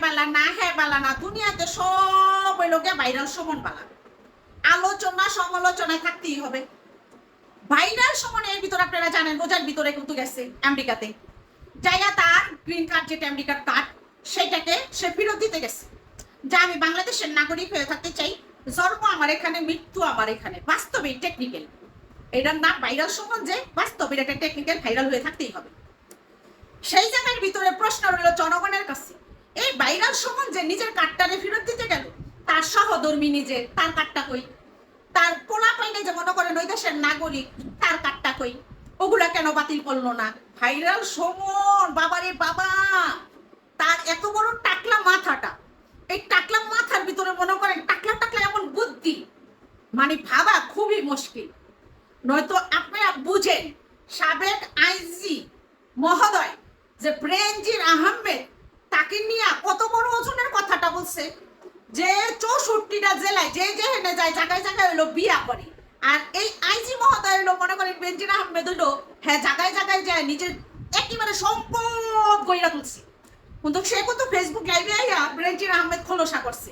বালা না হ্যাঁ বালা না, দুনিয়াতে সব ওই লোকে ভাইরাল সুমন বালা। আলোচনা সমালোচনায় থাকতেই হবে। ভাইরাল সুমন এর ভিতরে আপনারা জানেন রোজার ভিতরে কিন্তু গেছে আমেরিকাতে, জায়গা তার গ্রিন কার্ড যেটা আমেরিকার কার্ড সেটাকে সে ফেরত দিতে গেছে, যে আমি বাংলাদেশের নাগরিক হয়ে থাকতে চাই, জন্ম আমার এখানে, মৃত্যু আমার এখানে। বাস্তবে টেকনিক্যাল, এটার নাম ভাইরাল সুমন, যে বাস্তবে এটা টেকনিক্যাল ভাইরাল হয়ে থাকতেই হবে। সেই জায়গার ভিতরে প্রশ্ন রইল জনগণের কাছে, এই ভাইরাল সুমন যে নিজের কার্ডটারে ফেরত দিতে গেল, তার সহধর্মী নিজে, তার কার্ডটা কই? তার পোলা পাইনে যে মনে করেন ওই দেশের নাগরিক, তার কার্ডটা কই? ওগুলা কেন বাতিল করলো না? ভাইরাল সুমন বাবারে বাবা, তার এত বড় টাকলা মাথাটা, এই টাকলা মাথার ভিতরে মনে করেন টাকলা টাকলা এমন বুদ্ধি, মানে ভাবা খুবই মুশকিল। নয়তো আপনারা বুঝেন সাবেক আইজি মহোদয় যে ব্রেনজির আহমেদ, তাকে নিয়ে কত বড় ওজনের কথাটা বলছে, যে 64টা জেলায় যে যে হেনে যায় জায়গায় জায়গায় হলো বিয়া করে। আর এই আইজি মহোদয় হলো মনে করেন ব্রেনজির আহমেদ হলো হ্যাঁ জায়গায় জায়গায় যায় নিজের একেবারে সম্পদ গইরা তুলছে। কিন্তু সে কিন্তু ফেসবুক লাইভে আইয়া ব্রেনজির আহমেদ খোলসা করছে,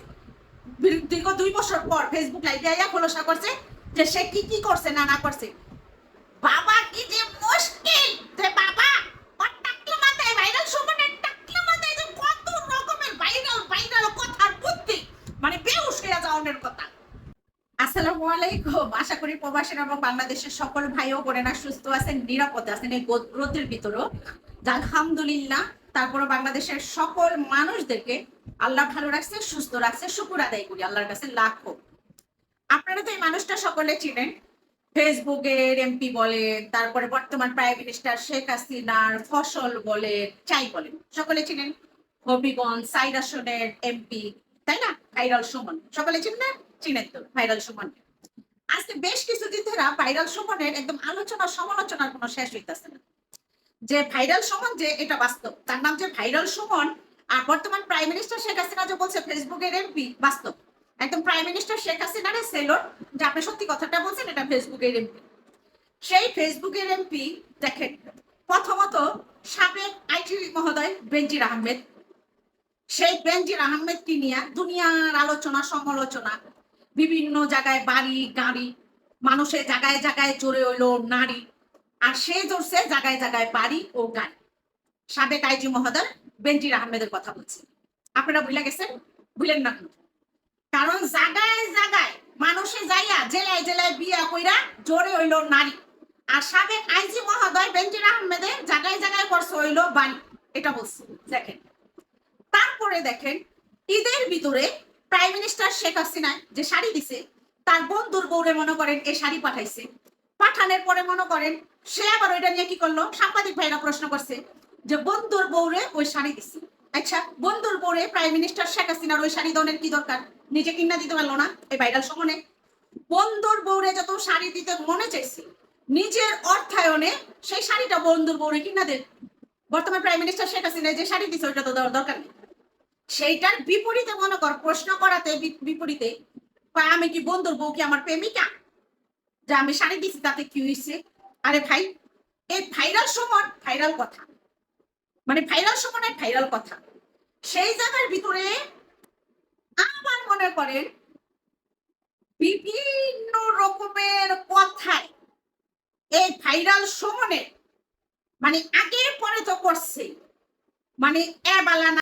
দীর্ঘ 2 বছর পর ফেসবুক লাইভে আইয়া খোলসা করছে যে সে কি কি করছে না না করছে। বাবা কি যে মুশকিল, যে বাবা ওর টাকলা মাথায় ভাইরাল সুমনের টাকলা মাথায় যে কত রকমের ভাইরাল ভাইরাল কথার বুদ্ধি, মানে বেহুশ হয়ে যাওয়ার কথা। আসসালামু আলাইকুম, আশা করি প্রবাসী এবং বাংলাদেশের সকল ভাই ও বোনেরা সুস্থ আছেন, নিরাপদে আছেন এই রোদের ভিতরেও। আলহামদুলিল্লাহ, তারপরে বাংলাদেশের সকল মানুষদেরকে আল্লাহ ভালো রাখছে, সুস্থ রাখছে, শুকর আদায় করি আল্লাহর কাছে লাখো। আপনারা তো এই মানুষটা সকলে চিনেন, ফেসবুকের এমপি বলে, তারপরে বর্তমান প্রাইম মিনিস্টার শেখ হাসিনার ফসল বলে, চাই বলেন, সকলে চিনেন। হবিগঞ্জ সাইড আসনের এমপি, তাই না? ভাইরাল সুমন সকলে চিনেন, চিনেন তো ভাইরাল সুমন। আজকে বেশ কিছুদিন ধরে ভাইরাল সুমনের একদম আলোচনা সমালোচনার কোনো শেষ হইতেছে না। যে ভাইরাল সুমন যে এটা বাস্তব, তার নাম যে ভাইরাল সুমন। আর বর্তমান প্রাইম মিনিস্টার শেখ হাসিনা যে বলছে ফেসবুকের এমপি, বাস্তব একদম প্রাইম মিনিস্টার শেখ হাসিনারে সেলর, যে আপনি সত্যি কথাটা বলছেন, এটা ফেসবুকের এমপি। সেই ফেসবুকের এমপি দেখেন, প্রথমত সাবেক আইটি মহোদয় বেনজির আহমেদ, সেই বেনজির আহমেদ কি নিয়ে দুনিয়ার আলোচনা সমালোচনা, বিভিন্ন জায়গায় বাড়ি গাড়ি, মানুষের জায়গায় জায়গায় জোরে হইলো নারী, আর সে জোরছে জায়গায় জায়গায় বাড়ি ও গাড়ি। সাবেক আইজি মহোদয় বেনজির আহমেদের কথা বলছি, আপনারা ভুলে গেছেন? ভুলেন না, কারণ জায়গায় জায়গায় মানুষে যাইয়া জেলায় জেলায় বিয়া কইরা জোরে হইল নারী। আর সাবেক আইজি মহোদয় বেনজির আহমেদের জায়গায় জায়গায় করছে হইল বাড়ি, এটা বলছি। দেখেন, তারপরে দেখেন ঈদের ভিতরে প্রাইম মিনিস্টার শেখ হাসিনা যে শাড়ি দিছে, তার বন্ধুর বউরে মনে করেন এই শাড়ি পাঠাইছে। পাঠানোর পরে মনে করেন সে আবার ওইটা নিয়ে কি করলো, সাংবাদিক ভাইরা প্রশ্ন করছে যে বন্ধুর বউরে ওই শাড়ি দিছে। আচ্ছা, বন্ধুর বউরে প্রাইম মিনিস্টার শেখ হাসিনার ওই শাড়ি দনের কি দরকার? নিজে কিনা দিতে পারলো না এই ভাইরাল সমনে? বন্ধুর বউরে যত শাড়ি দিতে মনে চাইছে, নিজের অর্থায়নে সেই শাড়িটা বন্ধুর বউরে কিনা দেন। বর্তমান প্রাইম মিনিস্টার শেখ হাসিনা যে শাড়ি দিছে ওইটা তো দেওয়ার দরকার নেই। সেইটার বিপরীতে মনে কর প্রশ্ন করাতে, বিপরীতে আমি কি বন্ধুর বউ কি আমার প্রেমিকা, যে আমি শাড়ি দিছি তাতে কি হয়েছে? আরে ভাই, এই ভাইরাল সুমন ভাইরাল কথা, মানে ভাইরাল সুমনের ভাইরাল কথা, সেই জায়গার ভিতরে আবার মনে করেন বিভিন্ন রকমের কথায় এই ভাইরাল সুমনের, মানে আগে পরে তো করছে, মানে এ বালা